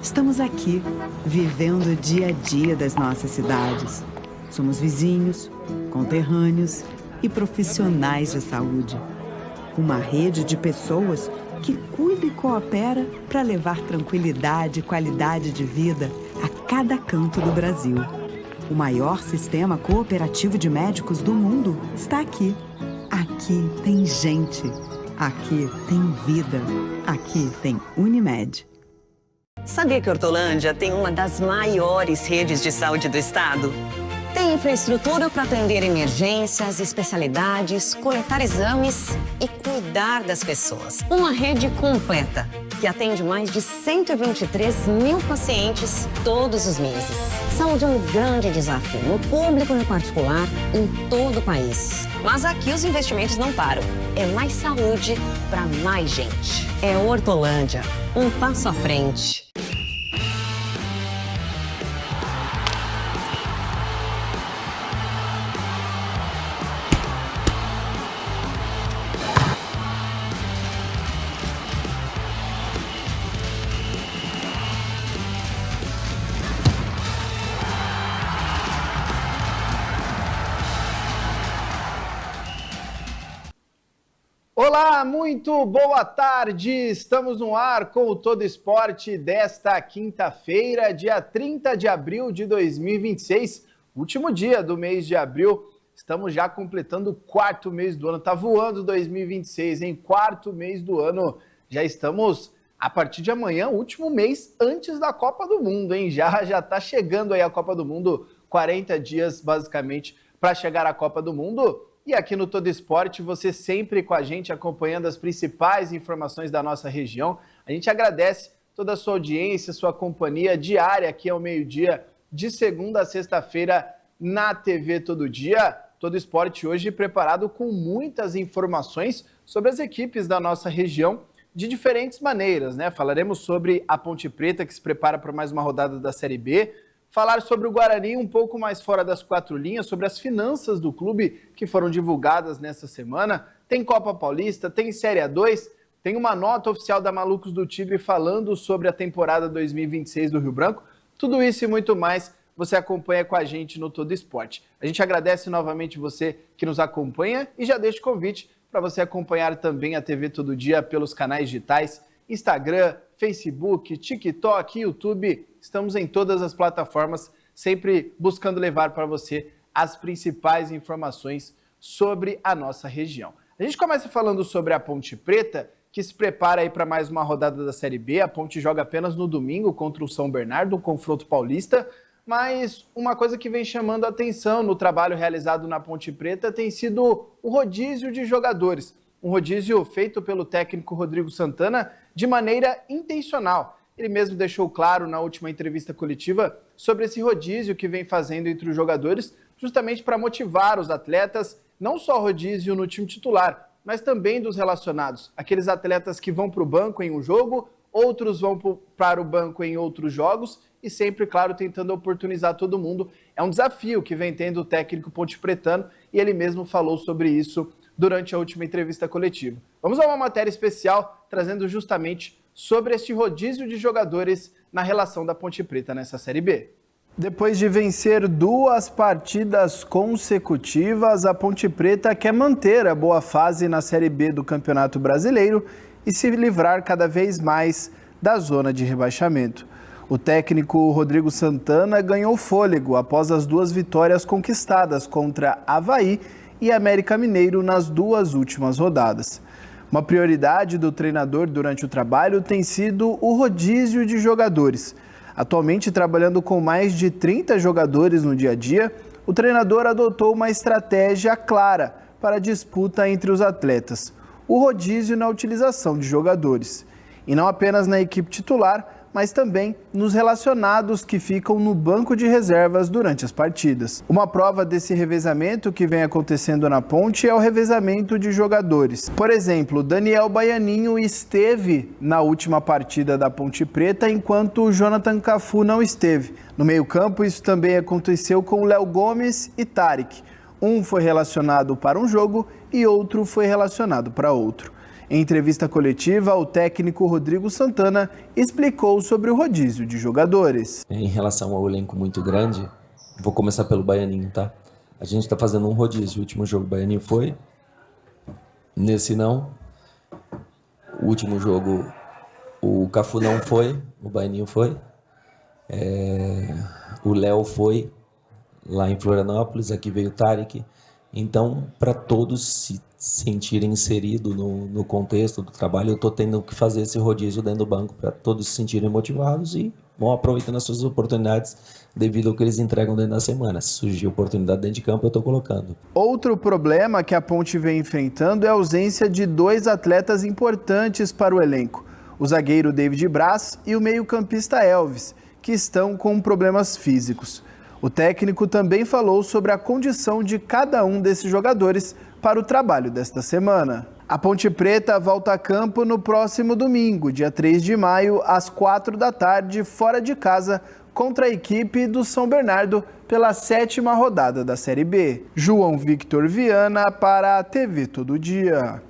Estamos aqui, vivendo o dia a dia das nossas cidades. Somos vizinhos, conterrâneos e profissionais de saúde. Uma rede de pessoas que cuida e coopera para levar tranquilidade e qualidade de vida a cada canto do Brasil. O maior sistema cooperativo de médicos do mundo está aqui. Aqui tem gente. Aqui tem vida. Aqui tem Unimed. Sabia que Hortolândia tem uma das maiores redes de saúde do estado? Tem infraestrutura para atender emergências, especialidades, coletar exames e cuidar das pessoas. Uma rede completa que atende mais de 123 mil pacientes todos os meses. Saúde é um grande desafio, no público e no particular, em todo o país. Mas aqui os investimentos não param. É mais saúde para mais gente. É Hortolândia, um passo à frente. Olá, muito boa tarde! Estamos no ar com o Todo Esporte desta quinta-feira, dia 30 de abril de 2026, último dia do mês de abril. Estamos já completando o quarto mês do ano, tá voando 2026, hein? Quarto mês do ano, já estamos a partir de amanhã, último mês antes da Copa do Mundo, hein? Já tá chegando aí a Copa do Mundo, 40 dias basicamente para chegar à Copa do Mundo. E aqui no Todo Esporte, você sempre com a gente, acompanhando as principais informações da nossa região. A gente agradece toda a sua audiência, sua companhia diária aqui ao meio-dia, de segunda a sexta-feira, na TV Todo Dia. Todo Esporte hoje preparado com muitas informações sobre as equipes da nossa região, de diferentes maneiras, né? Falaremos sobre a Ponte Preta, que se prepara para mais uma rodada da Série B, falar sobre o Guarani um pouco mais fora das quatro linhas, sobre as finanças do clube que foram divulgadas nessa semana. Tem Copa Paulista, tem Série A2, tem uma nota oficial da Malucos do Tigre falando sobre a temporada 2026 do Rio Branco. Tudo isso e muito mais você acompanha com a gente no Todo Esporte. A gente agradece novamente você que nos acompanha e já deixa o convite para você acompanhar também a TV Todo Dia pelos canais digitais, Instagram, Facebook, TikTok, YouTube. Estamos em todas as plataformas, sempre buscando levar para você as principais informações sobre a nossa região. A gente começa falando sobre a Ponte Preta, que se prepara aí para mais uma rodada da Série B. A Ponte joga apenas no domingo contra o São Bernardo, um confronto paulista, mas uma coisa que vem chamando a atenção no trabalho realizado na Ponte Preta tem sido o rodízio de jogadores. Um rodízio feito pelo técnico Rodrigo Santana de maneira intencional. Ele mesmo deixou claro na última entrevista coletiva sobre esse rodízio que vem fazendo entre os jogadores, justamente para motivar os atletas, não só rodízio no time titular, mas também dos relacionados. Aqueles atletas que vão para o banco em um jogo, outros vão para o banco em outros jogos e sempre, claro, tentando oportunizar todo mundo. É um desafio que vem tendo o técnico pontepretano e ele mesmo falou sobre isso durante a última entrevista coletiva. Vamos a uma matéria especial trazendo justamente sobre este rodízio de jogadores na relação da Ponte Preta nessa Série B. Depois de vencer 2 partidas consecutivas, a Ponte Preta quer manter a boa fase na Série B do Campeonato Brasileiro e se livrar cada vez mais da zona de rebaixamento. O técnico Rodrigo Santana ganhou fôlego após as 2 vitórias conquistadas contra Avaí e América Mineiro nas 2 últimas rodadas. Uma prioridade do treinador durante o trabalho tem sido o rodízio de jogadores. Atualmente, trabalhando com mais de 30 jogadores no dia a dia, o treinador adotou uma estratégia clara para a disputa entre os atletas: o rodízio na utilização de jogadores. E não apenas na equipe titular, mas também nos relacionados que ficam no banco de reservas durante as partidas. Uma prova desse revezamento que vem acontecendo na Ponte é o revezamento de jogadores. Por exemplo, Daniel Baianinho esteve na última partida da Ponte Preta, enquanto o Jonathan Cafu não esteve. No meio-campo, isso também aconteceu com Léo Gomes e Tarek. Um foi relacionado para um jogo e outro foi relacionado para outro. Em entrevista coletiva, o técnico Rodrigo Santana explicou sobre o rodízio de jogadores. Em relação ao elenco muito grande, vou começar pelo Baianinho, tá? A gente está fazendo um rodízio. O último jogo o Baianinho foi, nesse não. O último jogo o Cafu não foi, o Baianinho foi. O Léo foi lá em Florianópolis, aqui veio o Tarek. Então, para todos se sentirem inseridos no contexto do trabalho, eu estou tendo que fazer esse rodízio dentro do banco para todos se sentirem motivados e vão aproveitando as suas oportunidades devido ao que eles entregam dentro da semana. Se surgir oportunidade dentro de campo, eu estou colocando. Outro problema que a Ponte vem enfrentando é a ausência de 2 atletas importantes para o elenco. O zagueiro David Braz e o meio-campista Elvis, que estão com problemas físicos. O técnico também falou sobre a condição de cada um desses jogadores para o trabalho desta semana. A Ponte Preta volta a campo no próximo domingo, dia 3 de maio, às 4 da tarde, fora de casa, contra a equipe do São Bernardo pela 7ª rodada da Série B. João Victor Viana para a TV Todo Dia.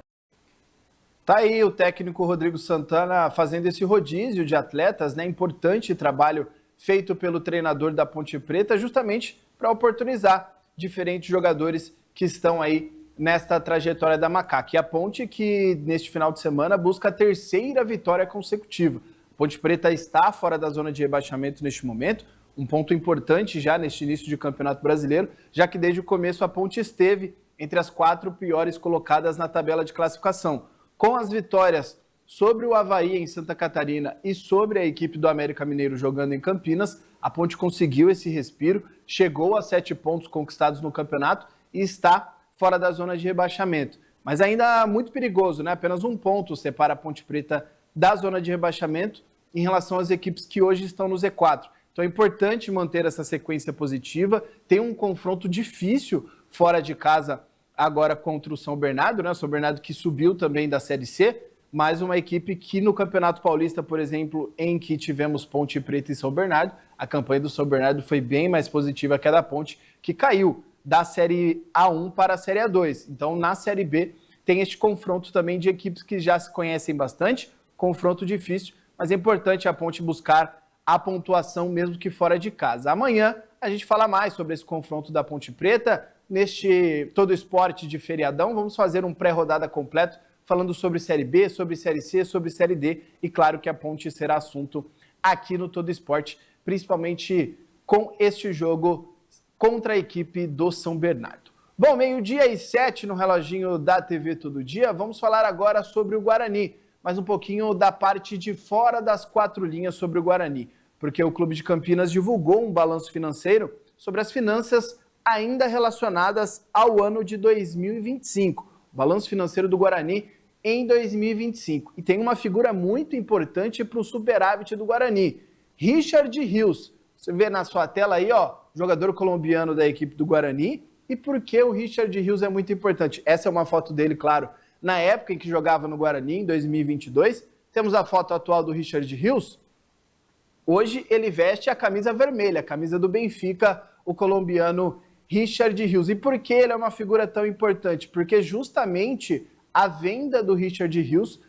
Tá aí o técnico Rodrigo Santana fazendo esse rodízio de atletas, né? Importante trabalho feito pelo treinador da Ponte Preta, justamente para oportunizar diferentes jogadores que estão aí nesta trajetória da Macaca. E a Ponte que, neste final de semana, busca a 3ª vitória consecutiva. A Ponte Preta está fora da zona de rebaixamento neste momento, um ponto importante já neste início de Campeonato Brasileiro, já que desde o começo a Ponte esteve entre as 4 piores colocadas na tabela de classificação. Com as vitórias sobre o Avaí em Santa Catarina e sobre a equipe do América Mineiro jogando em Campinas, a Ponte conseguiu esse respiro, chegou a 7 pontos conquistados no campeonato e está fora da zona de rebaixamento. Mas ainda muito perigoso, né? Apenas 1 ponto separa a Ponte Preta da zona de rebaixamento em relação às equipes que hoje estão no Z4. Então é importante manter essa sequência positiva. Tem um confronto difícil fora de casa agora contra o São Bernardo, né? O São Bernardo que subiu também da Série C, mais uma equipe que no Campeonato Paulista, por exemplo, em que tivemos Ponte Preta e São Bernardo, a campanha do São Bernardo foi bem mais positiva que a da Ponte, que caiu da Série A1 para a Série A2. Então, na Série B, tem este confronto também de equipes que já se conhecem bastante, confronto difícil, mas é importante a Ponte buscar a pontuação mesmo que fora de casa. Amanhã a gente fala mais sobre esse confronto da Ponte Preta, neste Todo Esporte de feriadão. Vamos fazer um pré-rodada completo, falando sobre Série B, sobre Série C, sobre Série D, e claro que a Ponte será assunto aqui no Todo Esporte, principalmente com este jogo contra a equipe do São Bernardo. Bom, 12:07 no reloginho da TV Todo Dia, vamos falar agora sobre o Guarani, mas um pouquinho da parte de fora das 4 linhas sobre o Guarani, porque o Clube de Campinas divulgou um balanço financeiro sobre as finanças ainda relacionadas ao ano de 2025, o balanço financeiro do Guarani em 2025. E tem uma figura muito importante para o superávit do Guarani, Richard Rios. Você vê na sua tela aí, ó, jogador colombiano da equipe do Guarani. E por que o Richard Rios é muito importante? Essa é uma foto dele, claro, na época em que jogava no Guarani, em 2022. Temos a foto atual do Richard Rios. Hoje ele veste a camisa vermelha, a camisa do Benfica, o colombiano Richard Rios. E por que ele é uma figura tão importante? Porque justamente a venda do Richard Rios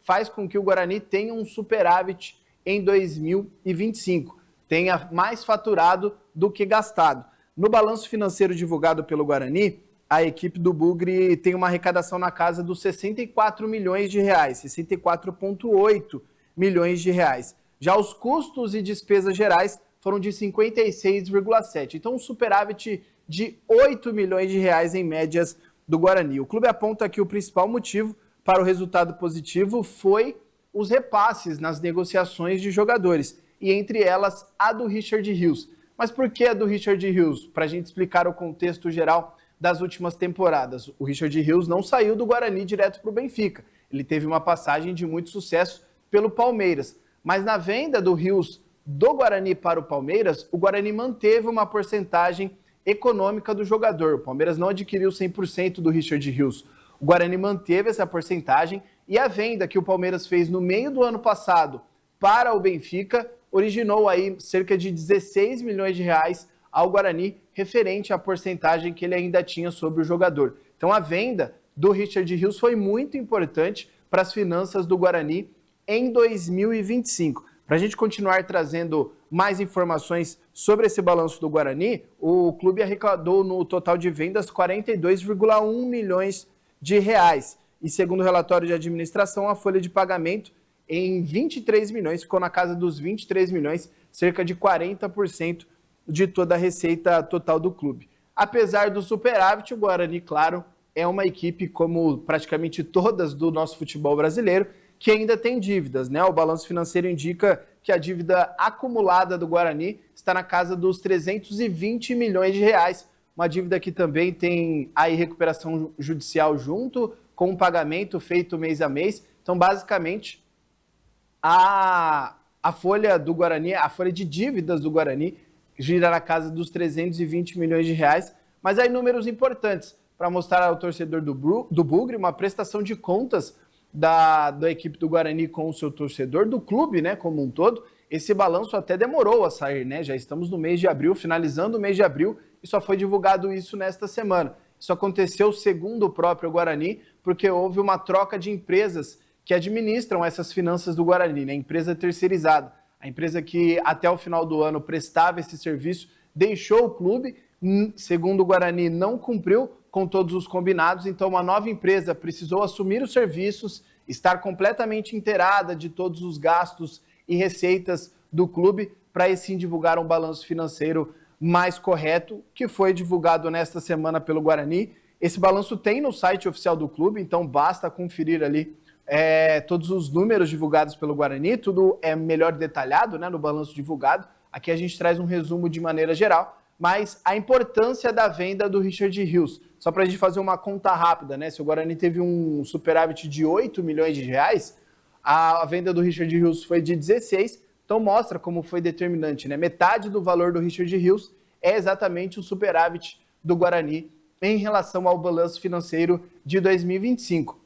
faz com que o Guarani tenha um superávit em 2025. Tenha mais faturado do que gastado. No balanço financeiro divulgado pelo Guarani, a equipe do Bugre tem uma arrecadação na casa dos 64 milhões de reais, 64,8 milhões de reais. Já os custos e despesas gerais foram de 56,7. Então, um superávit de 8 milhões de reais em médias do Guarani. O clube aponta que o principal motivo para o resultado positivo foi os repasses nas negociações de jogadores, e entre elas a do Richard Rios. Mas por que a do Richard Rios? Para a gente explicar o contexto geral das últimas temporadas. O Richard Rios não saiu do Guarani direto para o Benfica. Ele teve uma passagem de muito sucesso pelo Palmeiras. Mas na venda do Rios do Guarani para o Palmeiras, o Guarani manteve uma porcentagem econômica do jogador. O Palmeiras não adquiriu 100% do Richard Rios. O Guarani manteve essa porcentagem e a venda que o Palmeiras fez no meio do ano passado para o Benfica originou aí cerca de 16 milhões de reais ao Guarani, referente à porcentagem que ele ainda tinha sobre o jogador. Então a venda do Richard Rios foi muito importante para as finanças do Guarani em 2025. Para a gente continuar trazendo mais informações sobre esse balanço do Guarani, o clube arrecadou no total de vendas 42,1 milhões de reais. E segundo o relatório de administração, a folha de pagamento em 23 milhões, ficou na casa dos 23 milhões, cerca de 40% de toda a receita total do clube. Apesar do superávit, o Guarani, claro, é uma equipe, como praticamente todas do nosso futebol brasileiro, que ainda tem dívidas, né? O balanço financeiro indica que a dívida acumulada do Guarani está na casa dos 320 milhões de reais, uma dívida que também tem aí recuperação judicial junto com o pagamento feito mês a mês. Então, basicamente, a folha do Guarani, a folha de dívidas do Guarani gira na casa dos 320 milhões de reais, mas aí números importantes para mostrar ao torcedor do Bugre uma prestação de contas da equipe do Guarani com o seu torcedor, do clube, né, como um todo. Esse balanço até demorou a sair, né? Já estamos no mês de abril, finalizando o mês de abril, e só foi divulgado isso nesta semana. Isso aconteceu segundo o próprio Guarani, porque houve uma troca de empresas que administram essas finanças do Guarani, né? Empresa terceirizada. A empresa que até o final do ano prestava esse serviço deixou o clube, segundo o Guarani, não cumpriu com todos os combinados, então uma nova empresa precisou assumir os serviços, estar completamente inteirada de todos os gastos e receitas do clube, para aí sim divulgar um balanço financeiro mais correto, que foi divulgado nesta semana pelo Guarani. Esse balanço tem no site oficial do clube, então basta conferir ali todos os números divulgados pelo Guarani, tudo é melhor detalhado, né, no balanço divulgado. Aqui a gente traz um resumo de maneira geral, mas a importância da venda do Richard Rios, só para a gente fazer uma conta rápida, né? Se o Guarani teve um superávit de 8 milhões de reais, a venda do Richard Rios foi de 16, então mostra como foi determinante, né? Metade do valor do Richard Rios é exatamente o superávit do Guarani em relação ao balanço financeiro de 2025.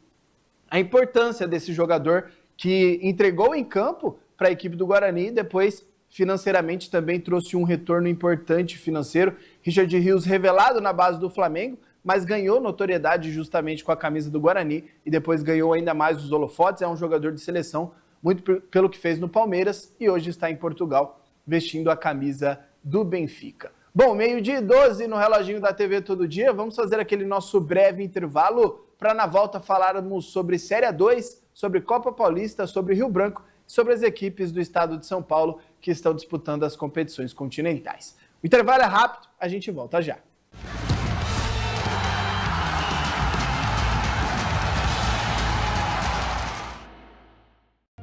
A importância desse jogador que entregou em campo para a equipe do Guarani e depois financeiramente também trouxe um retorno importante financeiro. Richard Rios revelado na base do Flamengo, mas ganhou notoriedade justamente com a camisa do Guarani e depois ganhou ainda mais os holofotes. É um jogador de seleção, muito pelo que fez no Palmeiras, e hoje está em Portugal vestindo a camisa do Benfica. Bom, 12h no reloginho da TV Todo Dia, vamos fazer aquele nosso breve intervalo para na volta falarmos sobre Série A2, sobre Copa Paulista, sobre Rio Branco, sobre as equipes do estado de São Paulo que estão disputando as competições continentais. O intervalo é rápido, a gente volta já.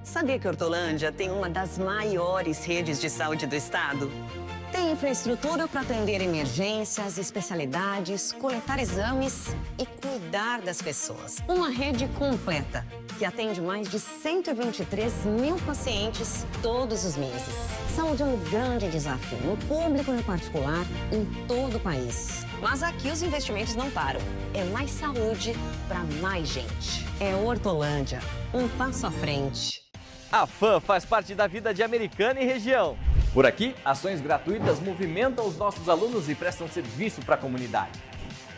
Sabia que Hortolândia tem uma das maiores redes de saúde do estado? Tem infraestrutura para atender emergências, especialidades, coletar exames e cuidar das pessoas. Uma rede completa que atende mais de 123 mil pacientes todos os meses. Saúde é um grande desafio no público e no particular em todo o país. Mas aqui os investimentos não param. É mais saúde para mais gente. É Hortolândia, um passo à frente. A FAM faz parte da vida de Americana e região. Por aqui, ações gratuitas movimentam os nossos alunos e prestam serviço para a comunidade.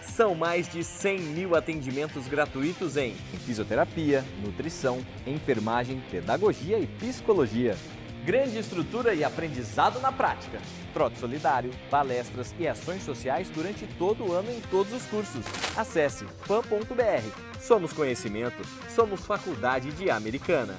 São mais de 100 mil atendimentos gratuitos em fisioterapia, nutrição, enfermagem, pedagogia e psicologia. Grande estrutura e aprendizado na prática. Trote solidário, palestras e ações sociais durante todo o ano em todos os cursos. Acesse fam.br. Somos conhecimento, somos Faculdade de Americana.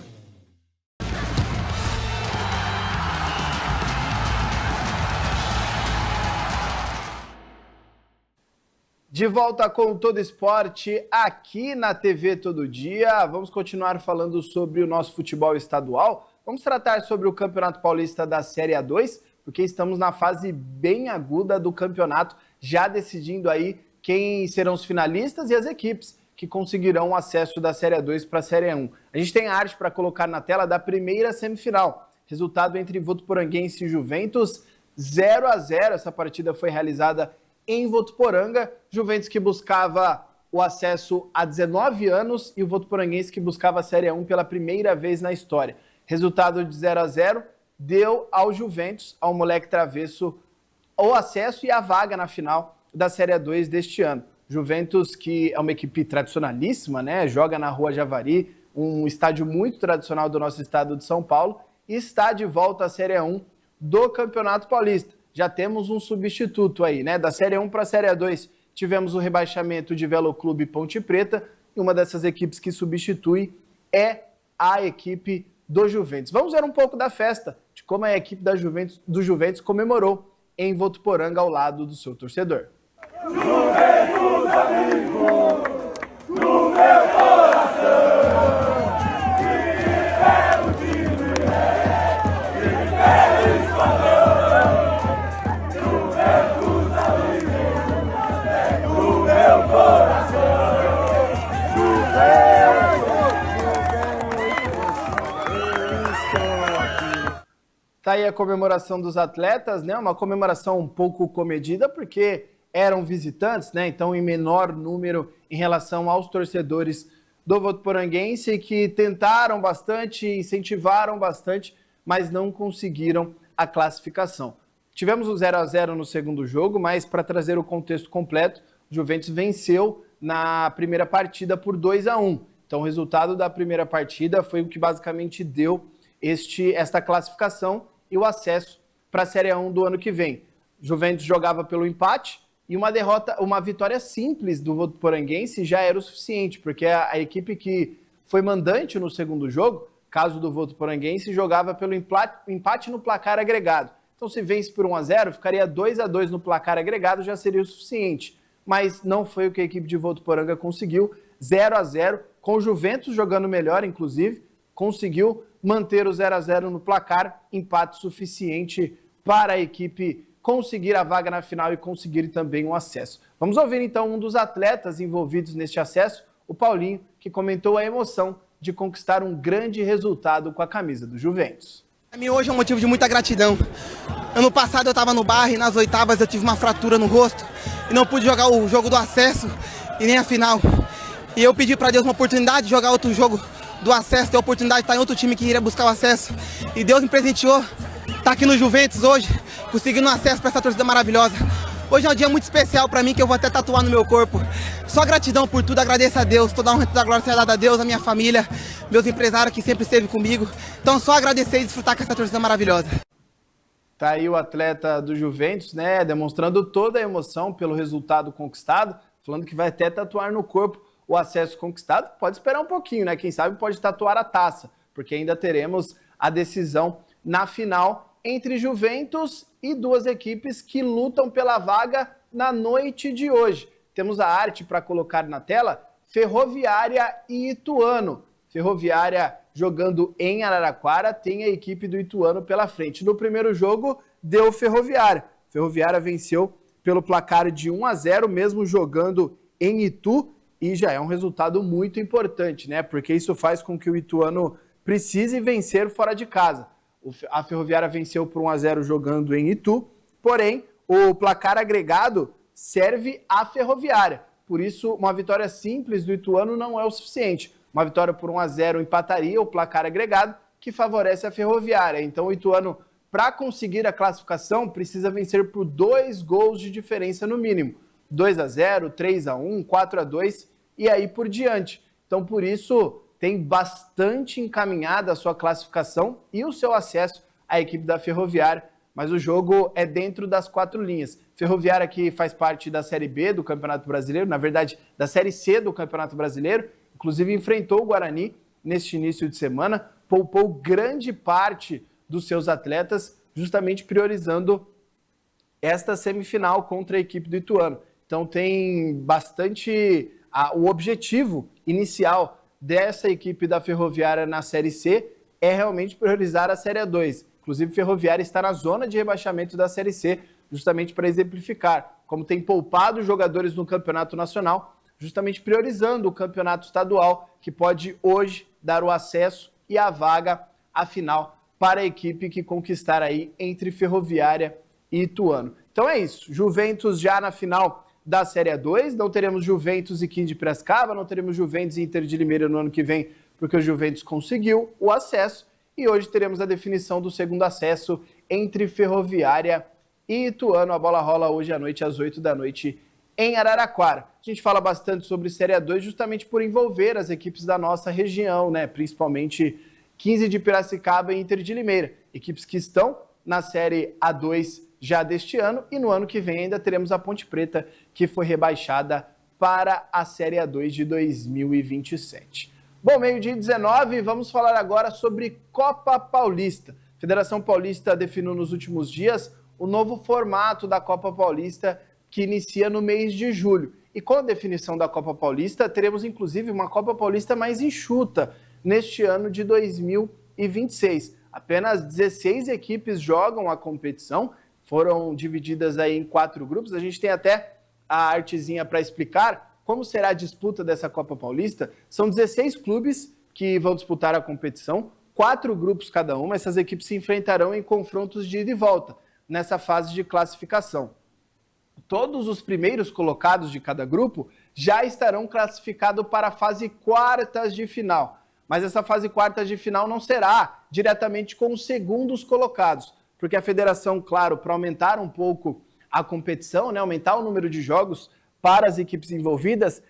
De volta com Todo Esporte aqui na TV Todo Dia. Vamos continuar falando sobre o nosso futebol estadual. Vamos tratar sobre o Campeonato Paulista da Série A2, porque estamos na fase bem aguda do campeonato, já decidindo aí quem serão os finalistas e as equipes que conseguirão o acesso da Série A2 para a Série A1. A gente tem arte para colocar na tela da primeira semifinal. Resultado entre Votuporanguense e Juventus, 0-0. Essa partida foi realizada em Votuporanga. Juventus que buscava o acesso há 19 anos e o Votuporanguense que buscava a Série A1 pela primeira vez na história. Resultado de 0-0 deu ao Juventus, ao moleque travesso, o acesso e a vaga na final da Série A2 deste ano. Juventus, que é uma equipe tradicionalíssima, né? Joga na Rua Javari, um estádio muito tradicional do nosso estado de São Paulo, está de volta à Série A1 do Campeonato Paulista. Já temos um substituto aí, né? Da Série 1 para a Série A2, tivemos o rebaixamento de Velo Clube Ponte Preta, e uma dessas equipes que substitui é a equipe do Juventus. Vamos ver um pouco da festa, de como a equipe do Juventus comemorou em Votuporanga ao lado do seu torcedor. Juventus, amigo, no meu coração. Tá aí a comemoração dos atletas, né? Uma comemoração um pouco comedida, porque eram visitantes, né? Então, em menor número em relação aos torcedores do Votuporanguense, que tentaram bastante, incentivaram bastante, mas não conseguiram a classificação. Tivemos o 0-0 no segundo jogo, mas para trazer o contexto completo, o Juventus venceu na primeira partida por 2-1. Então, o resultado da primeira partida foi o que basicamente deu esta classificação e o acesso para a Série A1 do ano que vem. Juventus jogava pelo empate e uma vitória simples do Votuporanguense já era o suficiente, porque a equipe que foi mandante no segundo jogo, caso do Votuporanguense, jogava pelo empate no placar agregado. Então, se vence por 1-0, ficaria 2-2 no placar agregado, já seria o suficiente. Mas não foi o que a equipe de Votuporanga conseguiu, 0-0, com o Juventus jogando melhor, inclusive, conseguiu manter o 0-0 no placar, empate suficiente para a equipe conseguir a vaga na final e conseguir também um acesso. Vamos ouvir então um dos atletas envolvidos neste acesso, o Paulinho, que comentou a emoção de conquistar um grande resultado com a camisa do Juventus. Para mim hoje é um motivo de muita gratidão. Ano passado eu estava no Barra e nas oitavas eu tive uma fratura no rosto e não pude jogar o jogo do acesso e nem a final. E eu pedi para Deus uma oportunidade de jogar outro jogo do acesso, ter a oportunidade de estar em outro time que iria buscar o acesso. E Deus me presenteou, estar aqui no Juventus hoje, conseguindo acesso para essa torcida maravilhosa. Hoje é um dia muito especial para mim, que eu vou até tatuar no meu corpo. Só gratidão por tudo, agradeço a Deus, toda a honra e toda a glória seja dada a Deus, a minha família, meus empresários que sempre esteve comigo. Então só agradecer e desfrutar com essa torcida maravilhosa. Tá aí o atleta do Juventus, né, demonstrando toda a emoção pelo resultado conquistado, falando que vai até tatuar no corpo o acesso conquistado. Pode esperar um pouquinho, né? Quem sabe pode tatuar a taça, porque ainda teremos a decisão na final entre Juventus e duas equipes que lutam pela vaga na noite de hoje. Temos a arte para colocar na tela, Ferroviária e Ituano. Ferroviária jogando em Araraquara, tem a equipe do Ituano pela frente. No primeiro jogo, deu Ferroviária. Ferroviária venceu pelo placar de 1-0, mesmo jogando em Itu, e já é um resultado muito importante, né? Porque isso faz com que o Ituano precise vencer fora de casa. A Ferroviária venceu por 1-0 jogando em Itu, porém, o placar agregado serve à Ferroviária. Por isso, uma vitória simples do Ituano não é o suficiente. Uma vitória por 1-0 empataria o placar agregado, que favorece a Ferroviária. Então, o Ituano, para conseguir a classificação, precisa vencer por 2 gols de diferença no mínimo. 2-0, 3-1, 4-2 e aí por diante. Então, por isso, tem bastante encaminhada a sua classificação e o seu acesso à equipe da Ferroviária, mas o jogo é dentro das 4 linhas. Ferroviária, que faz parte da Série B do Campeonato Brasileiro, na verdade, da Série C do Campeonato Brasileiro, inclusive enfrentou o Guarani neste início de semana, poupou grande parte dos seus atletas, justamente priorizando esta semifinal contra a equipe do Ituano. Então tem bastante... O objetivo inicial dessa equipe da Ferroviária na Série C é realmente priorizar a Série A2. Inclusive, Ferroviária está na zona de rebaixamento da Série C, justamente para exemplificar como tem poupado jogadores no Campeonato Nacional, justamente priorizando o Campeonato Estadual, que pode hoje dar o acesso e a vaga à final para a equipe que conquistar aí entre Ferroviária e Ituano. Então é isso, Juventus já na final da Série A2, não teremos Juventus e 15 de Piracicaba, não teremos Juventus e Inter de Limeira no ano que vem, porque o Juventus conseguiu o acesso, e hoje teremos a definição do segundo acesso entre Ferroviária e Ituano. A bola rola hoje à noite, às 8 da noite, em Araraquara. A gente fala bastante sobre Série A2 justamente por envolver as equipes da nossa região, né? Principalmente 15 de Piracicaba e Inter de Limeira, equipes que estão na Série A2 já deste ano, e no ano que vem ainda teremos a Ponte Preta, que foi rebaixada para a Série A2 de 2027. Bom, 12h19, vamos falar agora sobre Copa Paulista. A Federação Paulista definiu nos últimos dias o novo formato da Copa Paulista, que inicia no mês de julho. E com a definição da Copa Paulista, teremos inclusive uma Copa Paulista mais enxuta neste ano de 2026. Apenas 16 equipes jogam a competição, foram divididas aí em 4 grupos. A gente tem até a artezinha para explicar como será a disputa dessa Copa Paulista. São 16 clubes que vão disputar a competição, 4 grupos cada uma. Essas equipes se enfrentarão em confrontos de ida e volta nessa fase de classificação. Todos os primeiros colocados de cada grupo já estarão classificados para a fase quartas de final. Mas essa fase quartas de final não será diretamente com os segundos colocados, porque a federação, claro, para aumentar um pouco a competição, né, aumentar o número de jogos para as equipes envolvidas,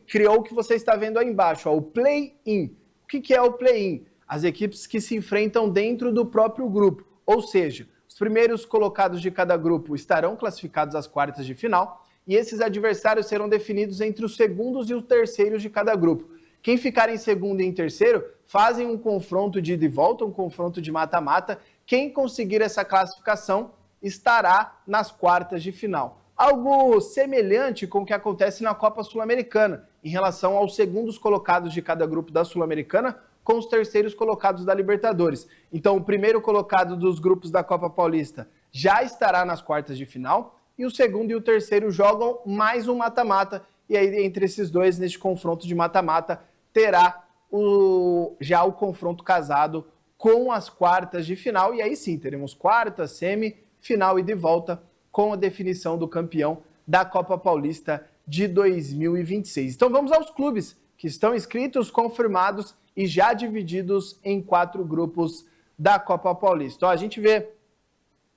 criou o que você está vendo aí embaixo, ó, o play-in. O que é o play-in? As equipes que se enfrentam dentro do próprio grupo, ou seja, os primeiros colocados de cada grupo estarão classificados às quartas de final e esses adversários serão definidos entre os segundos e os terceiros de cada grupo. Quem ficar em segundo e em terceiro fazem um confronto de ida e volta, um confronto de mata-mata. Quem conseguir essa classificação estará nas quartas de final. Algo semelhante com o que acontece na Copa Sul-Americana, em relação aos segundos colocados de cada grupo da Sul-Americana com os terceiros colocados da Libertadores. Então, o primeiro colocado dos grupos da Copa Paulista já estará nas quartas de final e o segundo e o terceiro jogam mais um mata-mata. E aí, entre esses dois, neste confronto de mata-mata, terá já o confronto casado com as quartas de final. E aí sim, teremos quarta, semi, final e de volta com a definição do campeão da Copa Paulista de 2026. Então vamos aos clubes que estão inscritos, confirmados e já divididos em 4 grupos da Copa Paulista. Ó, a gente vê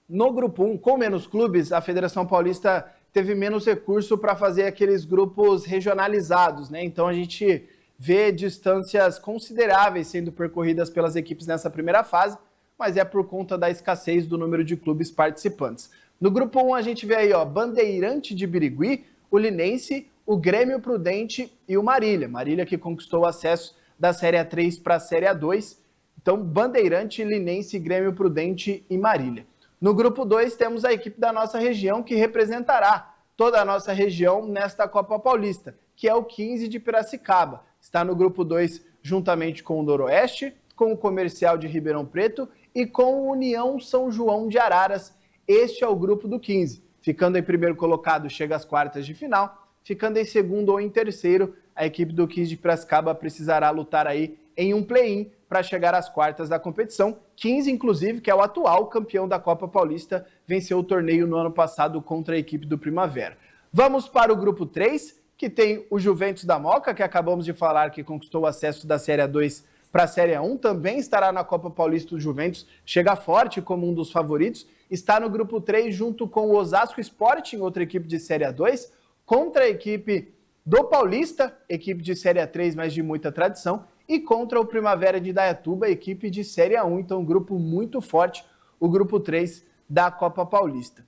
no grupo 1, com menos clubes, a Federação Paulista teve menos recurso para fazer aqueles grupos regionalizados, né? Então a gente vê distâncias consideráveis sendo percorridas pelas equipes nessa primeira fase, mas é por conta da escassez do número de clubes participantes. No grupo 1 a gente vê aí, ó, Bandeirante de Birigui, o Linense, o Grêmio Prudente e o Marília. Marília que conquistou o acesso da Série A3 para a Série A2. Então, Bandeirante, Linense, Grêmio Prudente e Marília. No grupo 2 temos a equipe da nossa região que representará toda a nossa região nesta Copa Paulista, que é o 15 de Piracicaba. Está no grupo 2 juntamente com o Noroeste, com o Comercial de Ribeirão Preto e com o União São João de Araras. Este é o grupo do 15. Ficando em primeiro colocado, chega às quartas de final. Ficando em segundo ou em terceiro, a equipe do 15 de Piracicaba precisará lutar aí em um play-in para chegar às quartas da competição. 15, inclusive, que é o atual campeão da Copa Paulista, venceu o torneio no ano passado contra a equipe do Primavera. Vamos para o grupo 3, que tem o Juventus da Moca, que acabamos de falar que conquistou o acesso da Série A2 para a Série A1, também estará na Copa Paulista do Juventus, chega forte como um dos favoritos, está no grupo 3 junto com o Osasco Sporting, outra equipe de Série A2, contra a equipe do Paulista, equipe de Série A3, mas de muita tradição, e contra o Primavera de Indaiatuba, equipe de Série A1, então um grupo muito forte, o grupo 3 da Copa Paulista.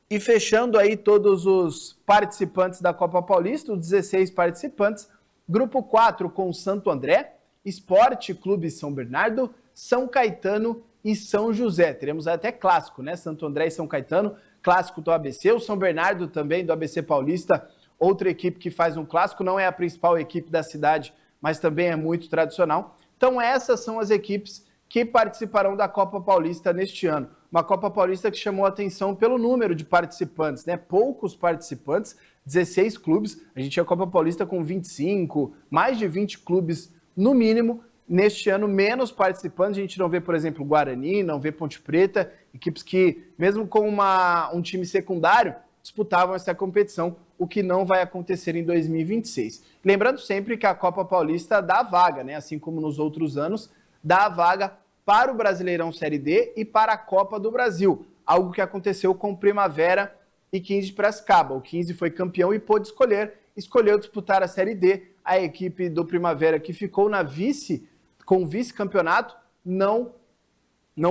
E fechando aí todos os participantes da Copa Paulista, os 16 participantes, grupo 4 com Santo André, Esporte Clube São Bernardo, São Caetano e São José. Teremos até clássico, né? Santo André e São Caetano, clássico do ABC, o São Bernardo também do ABC Paulista, outra equipe que faz um clássico, não é a principal equipe da cidade, mas também é muito tradicional. Então essas são as equipes que participarão da Copa Paulista neste ano. Uma Copa Paulista que chamou a atenção pelo número de participantes, né? Poucos participantes, 16 clubes. A gente tinha a Copa Paulista com 25, mais de 20 clubes no mínimo. Neste ano, menos participantes. A gente não vê, por exemplo, Guarani, não vê Ponte Preta, equipes que, mesmo com um time secundário, disputavam essa competição, o que não vai acontecer em 2026. Lembrando sempre que a Copa Paulista dá vaga, né? Assim como nos outros anos, dá vaga para o Brasileirão Série D e para a Copa do Brasil, algo que aconteceu com Primavera e 15 de Piracicaba. O 15 foi campeão e pôde escolheu disputar a Série D. A equipe do Primavera, que ficou com o vice-campeonato, não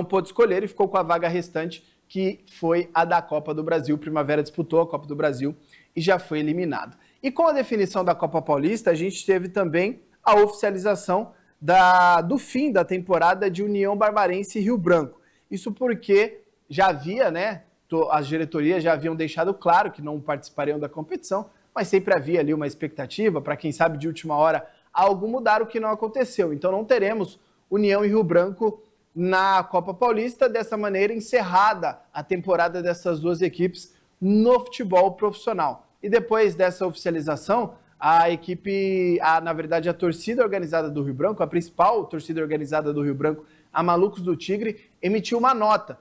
pôde escolher e ficou com a vaga restante, que foi a da Copa do Brasil. O Primavera disputou a Copa do Brasil e já foi eliminado. E com a definição da Copa Paulista, a gente teve também a oficialização do fim da temporada de União Barbarense e Rio Branco. Isso porque já havia, as diretorias já haviam deixado claro que não participariam da competição, mas sempre havia ali uma expectativa, para quem sabe de última hora, algo mudar, o que não aconteceu. Então não teremos União e Rio Branco na Copa Paulista, dessa maneira encerrada a temporada dessas duas equipes no futebol profissional. E depois dessa oficialização, na verdade a torcida organizada do Rio Branco, a principal torcida organizada do Rio Branco, a Malucos do Tigre, emitiu uma nota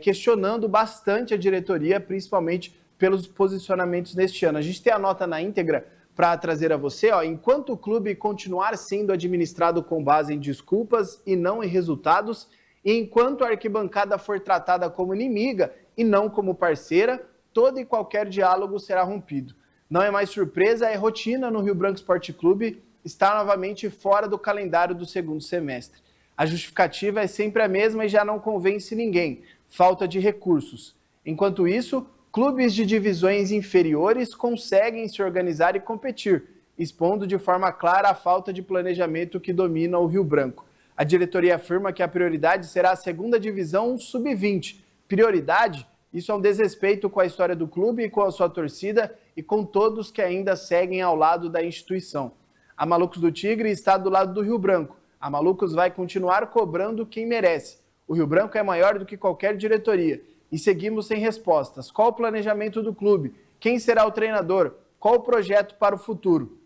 questionando bastante a diretoria, principalmente pelos posicionamentos neste ano. A gente tem a nota na íntegra para trazer a você. Enquanto o clube continuar sendo administrado com base em desculpas e não em resultados, e enquanto a arquibancada for tratada como inimiga e não como parceira, todo e qualquer diálogo será rompido. Não é mais surpresa, é rotina no Rio Branco Esporte Clube estar novamente fora do calendário do segundo semestre. A justificativa é sempre a mesma e já não convence ninguém: falta de recursos. Enquanto isso, clubes de divisões inferiores conseguem se organizar e competir, expondo de forma clara a falta de planejamento que domina o Rio Branco. A diretoria afirma que a prioridade será a segunda divisão sub-20. Prioridade? Isso é um desrespeito com a história do clube e com a sua torcida e com todos que ainda seguem ao lado da instituição. A Malucos do Tigre está do lado do Rio Branco. A Malucos vai continuar cobrando quem merece. O Rio Branco é maior do que qualquer diretoria. E seguimos sem respostas. Qual o planejamento do clube? Quem será o treinador? Qual o projeto para o futuro?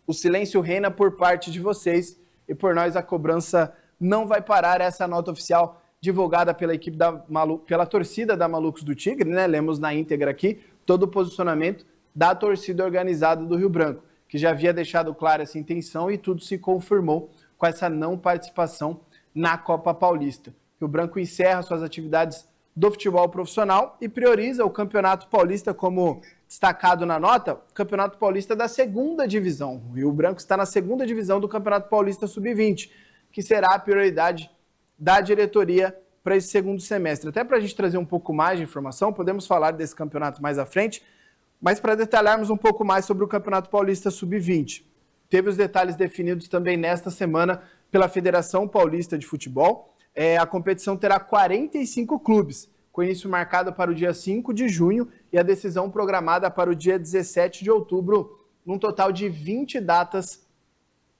O silêncio reina por parte de vocês e por nós a cobrança não vai parar. Essa nota oficial divulgada pela equipe pela torcida da Malucos do Tigre, Lemos na íntegra aqui todo o posicionamento da torcida organizada do Rio Branco, que já havia deixado clara essa intenção e tudo se confirmou com essa não participação na Copa Paulista. Rio Branco encerra suas atividades do futebol profissional e prioriza o Campeonato Paulista, como destacado na nota, o Campeonato Paulista da segunda divisão. O Rio Branco está na segunda divisão do Campeonato Paulista Sub-20, que será a prioridade da diretoria para esse segundo semestre. Até para a gente trazer um pouco mais de informação, podemos falar desse campeonato mais à frente, mas para detalharmos um pouco mais sobre o Campeonato Paulista Sub-20. Teve os detalhes definidos também nesta semana pela Federação Paulista de Futebol. A competição terá 45 clubes, com início marcado para o dia 5 de junho e a decisão programada para o dia 17 de outubro, num total de 20 datas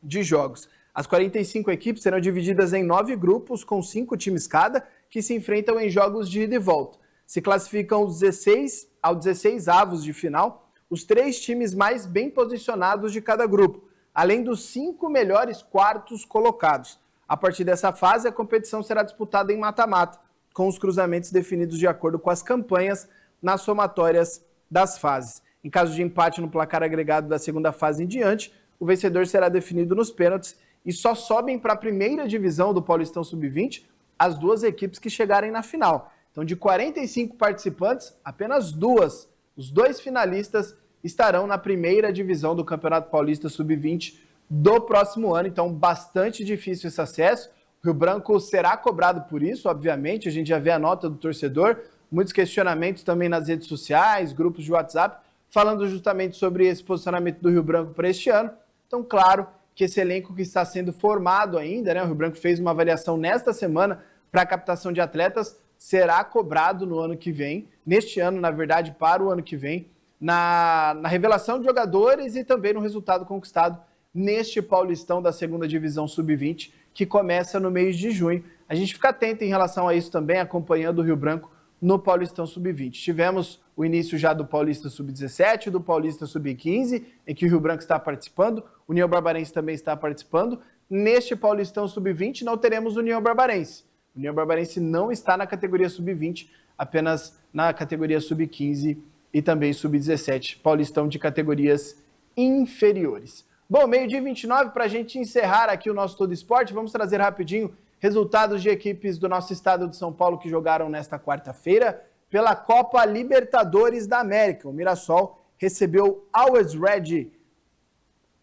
de jogos. As 45 equipes serão divididas em 9 grupos, com 5 times cada, que se enfrentam em jogos de ida e volta. Se classificam aos 16avos de final os 3 times mais bem posicionados de cada grupo, além dos 5 melhores quartos colocados. A partir dessa fase, a competição será disputada em mata-mata, com os cruzamentos definidos de acordo com as campanhas nas somatórias das fases. Em caso de empate no placar agregado da segunda fase em diante, o vencedor será definido nos pênaltis e só sobem para a primeira divisão do Paulistão Sub-20 as 2 equipes que chegarem na final. Então, de 45 participantes, apenas 2, os 2 finalistas, estarão na primeira divisão do Campeonato Paulista Sub-20 do próximo ano. Então, bastante difícil esse acesso. O Rio Branco será cobrado por isso, obviamente. A gente já vê a nota do torcedor, muitos questionamentos também nas redes sociais, grupos de WhatsApp, falando justamente sobre esse posicionamento do Rio Branco para este ano. Então, claro que esse elenco que está sendo formado ainda, o Rio Branco fez uma avaliação nesta semana para a captação de atletas, será cobrado no ano que vem, neste ano, na verdade, para o ano que vem, na revelação de jogadores e também no resultado conquistado neste Paulistão da segunda divisão Sub-20, que começa no mês de junho. A gente fica atento em relação a isso também, acompanhando o Rio Branco no Paulistão Sub-20. Tivemos o início já do Paulista Sub-17, do Paulista Sub-15, em que o Rio Branco está participando, o União Barbarense também está participando. Neste Paulistão Sub-20 não teremos o União Barbarense. O União Barbarense não está na categoria Sub-20, apenas na categoria Sub-15 e também Sub-17, Paulistão de categorias inferiores. Bom, 12h29, para a gente encerrar aqui o nosso Todo Esporte, vamos trazer rapidinho resultados de equipes do nosso estado de São Paulo que jogaram nesta quarta-feira. pela Copa Libertadores da América. O Mirassol recebeu Always Red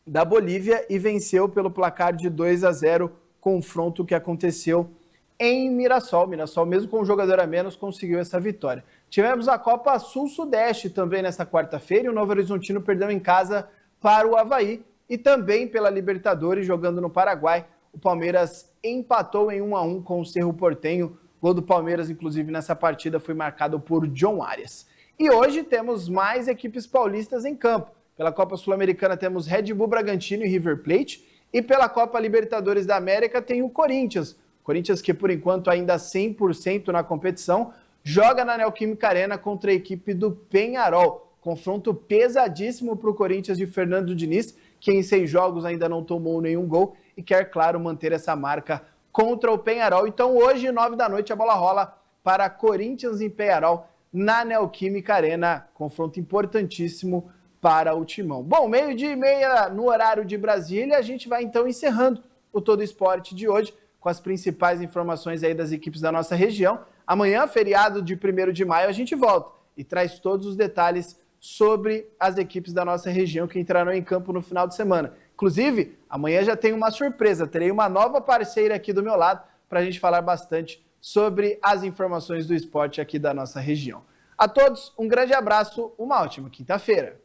da Bolívia e venceu pelo placar de 2-0, confronto que aconteceu em Mirassol. Mirassol, mesmo com um jogador a menos, conseguiu essa vitória. Tivemos a Copa Sul-Sudeste também nesta quarta-feira e o Novo Horizontino perdeu em casa para o Avaí. E também pela Libertadores, jogando no Paraguai, o Palmeiras empatou em 1-1 com o Cerro Porteño. O gol do Palmeiras, inclusive, nessa partida foi marcado por John Arias. E hoje temos mais equipes paulistas em campo. Pela Copa Sul-Americana temos Red Bull Bragantino e River Plate. E pela Copa Libertadores da América tem o Corinthians. Corinthians que, por enquanto, ainda 100% na competição, joga na Neoquímica Arena contra a equipe do Peñarol. Confronto pesadíssimo para o Corinthians de Fernando Diniz, que em 6 jogos ainda não tomou nenhum gol e quer, claro, manter essa marca contra o Peñarol. Então, hoje, 9 da noite, a bola rola para Corinthians e Peñarol na Neoquímica Arena. Confronto importantíssimo para o Timão. Bom, 12:30 no horário de Brasília, a gente vai então encerrando o Todo Esporte de hoje com as principais informações aí das equipes da nossa região. Amanhã, feriado de 1º de maio, a gente volta e traz todos os detalhes sobre as equipes da nossa região que entrarão em campo no final de semana. Inclusive, amanhã já tem uma surpresa, terei uma nova parceira aqui do meu lado para a gente falar bastante sobre as informações do esporte aqui da nossa região. A todos, um grande abraço, uma ótima quinta-feira.